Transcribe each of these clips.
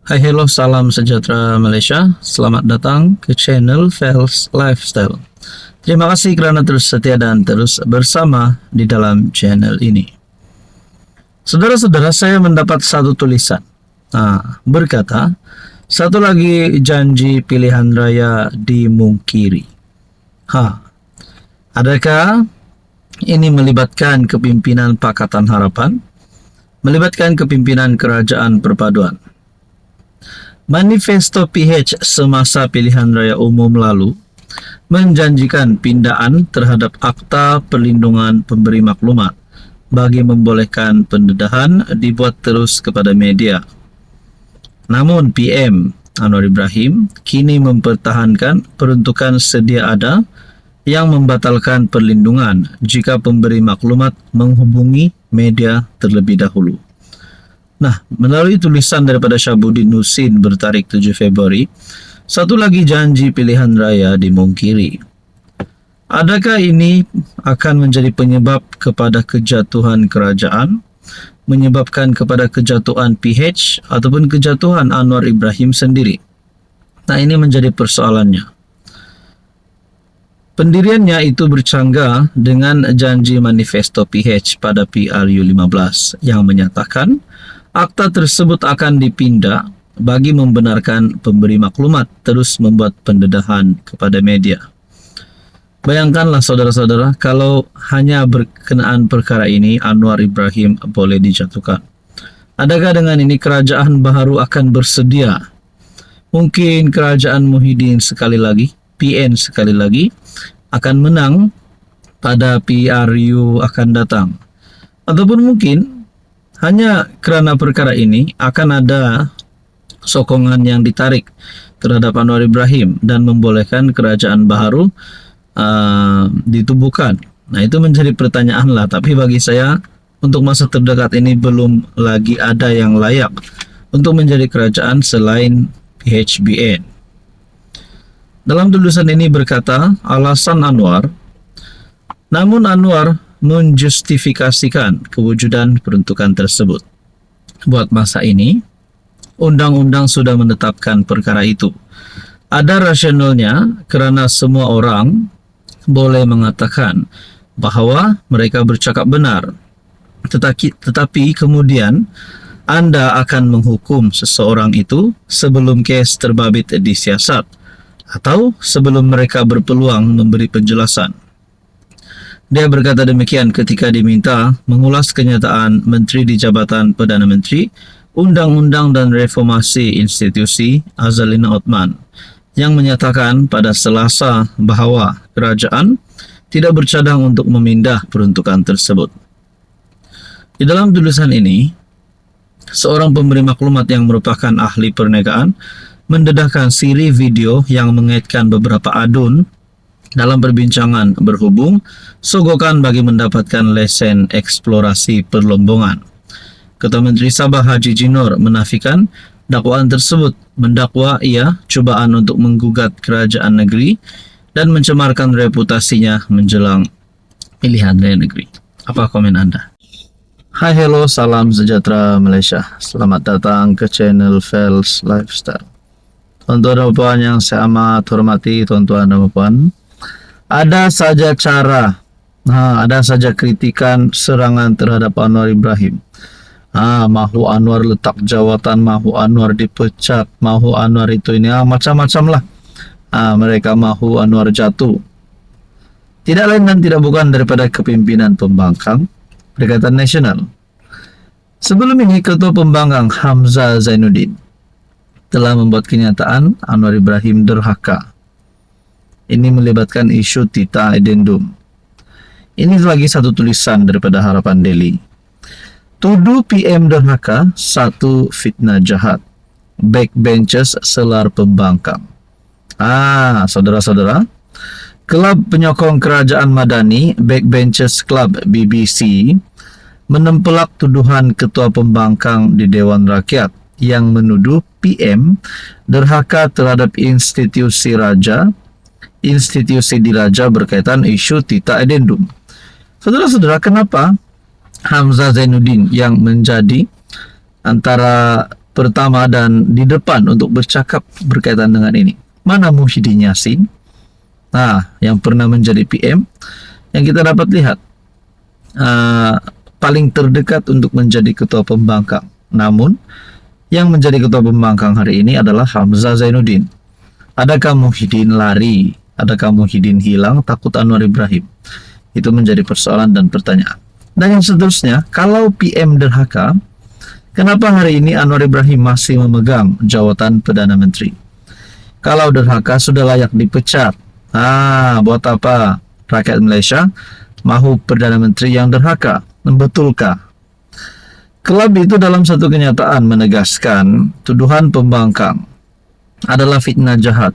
Hai hello, salam sejahtera Malaysia. Selamat datang ke channel Fels Lifestyle. Terima kasih kerana terus setia dan terus bersama di dalam channel ini. Saudara-saudara, saya mendapat satu tulisan. Berkata, satu lagi janji pilihan raya dimungkiri. Adakah ini melibatkan kepimpinan Pakatan Harapan? Melibatkan kepimpinan Kerajaan Perpaduan? Manifesto PH semasa pilihan raya umum lalu menjanjikan pindaan terhadap Akta Perlindungan Pemberi Maklumat bagi membolehkan pendedahan dibuat terus kepada media. Namun PM Anwar Ibrahim kini mempertahankan peruntukan sedia ada yang membatalkan perlindungan jika pemberi maklumat menghubungi media terlebih dahulu. Melalui tulisan daripada Syabuddin Husin bertarikh 7 Februari, satu lagi janji pilihan raya dimungkiri. Adakah ini akan menjadi penyebab kepada kejatuhan kerajaan, menyebabkan kepada kejatuhan PH ataupun kejatuhan Anwar Ibrahim sendiri? Ini menjadi persoalannya. Pendiriannya itu bercanggah dengan janji manifesto PH pada PRU 15 yang menyatakan akta tersebut akan dipindah bagi membenarkan pemberi maklumat terus membuat pendedahan kepada media. Bayangkanlah saudara-saudara, kalau hanya berkenaan perkara ini Anwar Ibrahim boleh dijatuhkan. Adakah dengan ini kerajaan baharu akan bersedia? Mungkin kerajaan Muhyiddin sekali lagi, PN sekali lagi, akan menang pada PRU akan datang. Ataupun mungkin hanya kerana perkara ini akan ada sokongan yang ditarik terhadap Anwar Ibrahim dan membolehkan kerajaan baharu ditubuhkan. Itu menjadi pertanyaan lah. Tapi bagi saya, untuk masa terdekat ini belum lagi ada yang layak untuk menjadi kerajaan selain PHBN. Dalam tulisan ini berkata, alasan Anwar, namun Anwar menjustifikasikan kewujudan peruntukan tersebut. Buat masa ini, undang-undang sudah menetapkan perkara itu. Ada rasionalnya kerana semua orang boleh mengatakan bahawa mereka bercakap benar. Tetapi kemudian anda akan menghukum seseorang itu sebelum kes terbabit disiasat atau sebelum mereka berpeluang memberi penjelasan. Dia berkata demikian ketika diminta mengulas kenyataan Menteri di Jabatan Perdana Menteri, Undang-Undang dan Reformasi Institusi Azalina Othman yang menyatakan pada Selasa bahawa kerajaan tidak bercadang untuk memindah peruntukan tersebut. Di dalam tulisan ini, seorang pemberi maklumat yang merupakan ahli perniagaan mendedahkan siri video yang mengaitkan beberapa adun dalam perbincangan berhubung sogokan bagi mendapatkan lesen eksplorasi perlombongan. Ketua Menteri Sabah Haji Jinor menafikan dakwaan tersebut mendakwa ia cubaan untuk menggugat kerajaan negeri dan mencemarkan reputasinya menjelang pilihan raya negeri. Apa komen anda? Hai hello, salam sejahtera Malaysia. Selamat datang ke channel Fels Lifestyle. Tuan-tuan dan puan yang saya amat hormati, tuan-tuan dan puan, ada saja cara, ada saja kritikan serangan terhadap Anwar Ibrahim. Mahu Anwar letak jawatan, mahu Anwar dipecat, mahu Anwar itu ini, macam-macam lah. Mereka mahu Anwar jatuh. Tidak lain dan tidak bukan daripada kepimpinan pembangkang Perikatan Nasional. Sebelum ini, Ketua Pembangkang Hamzah Zainuddin telah membuat kenyataan Anwar Ibrahim derhaka. Ini melibatkan isu Tita Addendum. Ini lagi satu tulisan daripada Harapan Daily. Tuduh PM derhaka, satu fitnah jahat. Backbenchers selar pembangkang. Saudara-saudara, Kelab Penyokong Kerajaan Madani, Backbenchers Club BBC, menempelak tuduhan Ketua Pembangkang di Dewan Rakyat yang menuduh PM derhaka terhadap institusi diraja berkaitan isu Tita Addendum. Saudara-saudara, kenapa Hamzah Zainuddin yang menjadi antara pertama dan di depan untuk bercakap berkaitan dengan ini. Mana Muhyiddin Yassin? Nah, yang pernah menjadi PM, yang kita dapat lihat paling terdekat untuk menjadi ketua pembangkang. Namun, yang menjadi ketua pembangkang hari ini adalah Hamzah Zainuddin. Adakah Muhyiddin lari? Adakah Muhyiddin hilang takut Anwar Ibrahim? Itu menjadi persoalan dan pertanyaan. Dan yang seterusnya, kalau PM derhaka, kenapa hari ini Anwar Ibrahim masih memegang jawatan Perdana Menteri? Kalau derhaka sudah layak dipecat. Buat apa rakyat Malaysia mahu Perdana Menteri yang derhaka? Betulkah? Kelab itu dalam satu kenyataan menegaskan tuduhan pembangkang adalah fitnah jahat.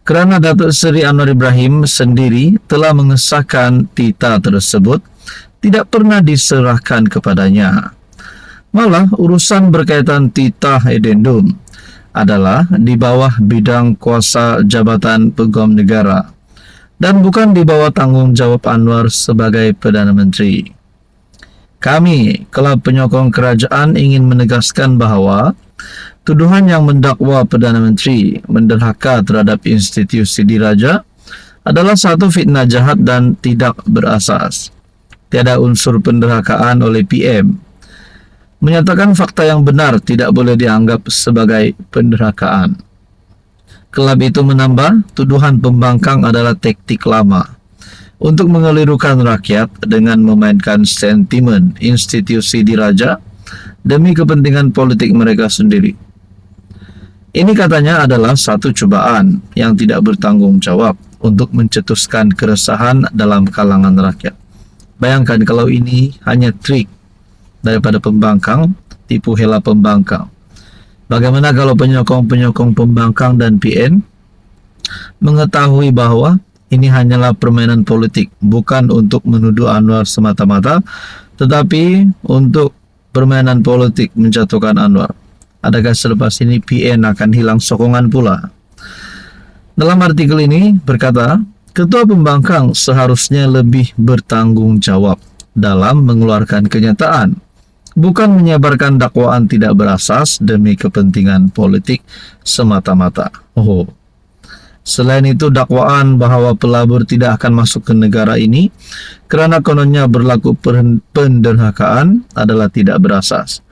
Kerana Datuk Seri Anwar Ibrahim sendiri telah mengesahkan tita tersebut tidak pernah diserahkan kepadanya. Malah urusan berkaitan titah edendum adalah di bawah bidang kuasa Jabatan Peguam Negara dan bukan di bawah tanggung jawab Anwar sebagai Perdana Menteri. Kami, Kelab Penyokong Kerajaan, ingin menegaskan bahawa tuduhan yang mendakwa Perdana Menteri menderhaka terhadap institusi diraja adalah satu fitnah jahat dan tidak berasas. Tiada unsur penderhakaan oleh PM. Menyatakan fakta yang benar tidak boleh dianggap sebagai penderhakaan. Kelab itu menambah, tuduhan pembangkang adalah taktik lama untuk mengelirukan rakyat dengan memainkan sentimen institusi diraja demi kepentingan politik mereka sendiri. Ini katanya adalah satu cubaan yang tidak bertanggung jawab untuk mencetuskan keresahan dalam kalangan rakyat. Bayangkan kalau ini hanya trik daripada pembangkang, tipu hela pembangkang. Bagaimana kalau penyokong-penyokong pembangkang dan PN mengetahui bahwa ini hanyalah permainan politik, bukan untuk menuduh Anwar semata-mata, tetapi untuk permainan politik menjatuhkan Anwar. Adakah selepas ini PN akan hilang sokongan pula? Dalam artikel ini berkata, Ketua Pembangkang seharusnya lebih bertanggung jawab dalam mengeluarkan kenyataan, bukan menyebarkan dakwaan tidak berasas demi kepentingan politik semata-mata. Selain itu, dakwaan bahawa pelabur tidak akan masuk ke negara ini kerana kononnya berlaku penderhakaan adalah tidak berasas.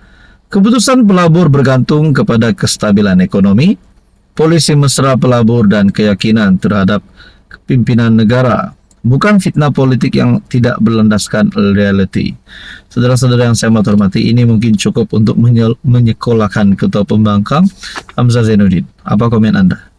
Keputusan pelabur bergantung kepada kestabilan ekonomi, polisi mesra pelabur dan keyakinan terhadap pimpinan negara, bukan fitnah politik yang tidak berlandaskan realiti. Saudara-saudara yang saya hormati, ini mungkin cukup untuk menyekolahkan Ketua Pembangkang Hamzah Zainuddin. Apa komen Anda?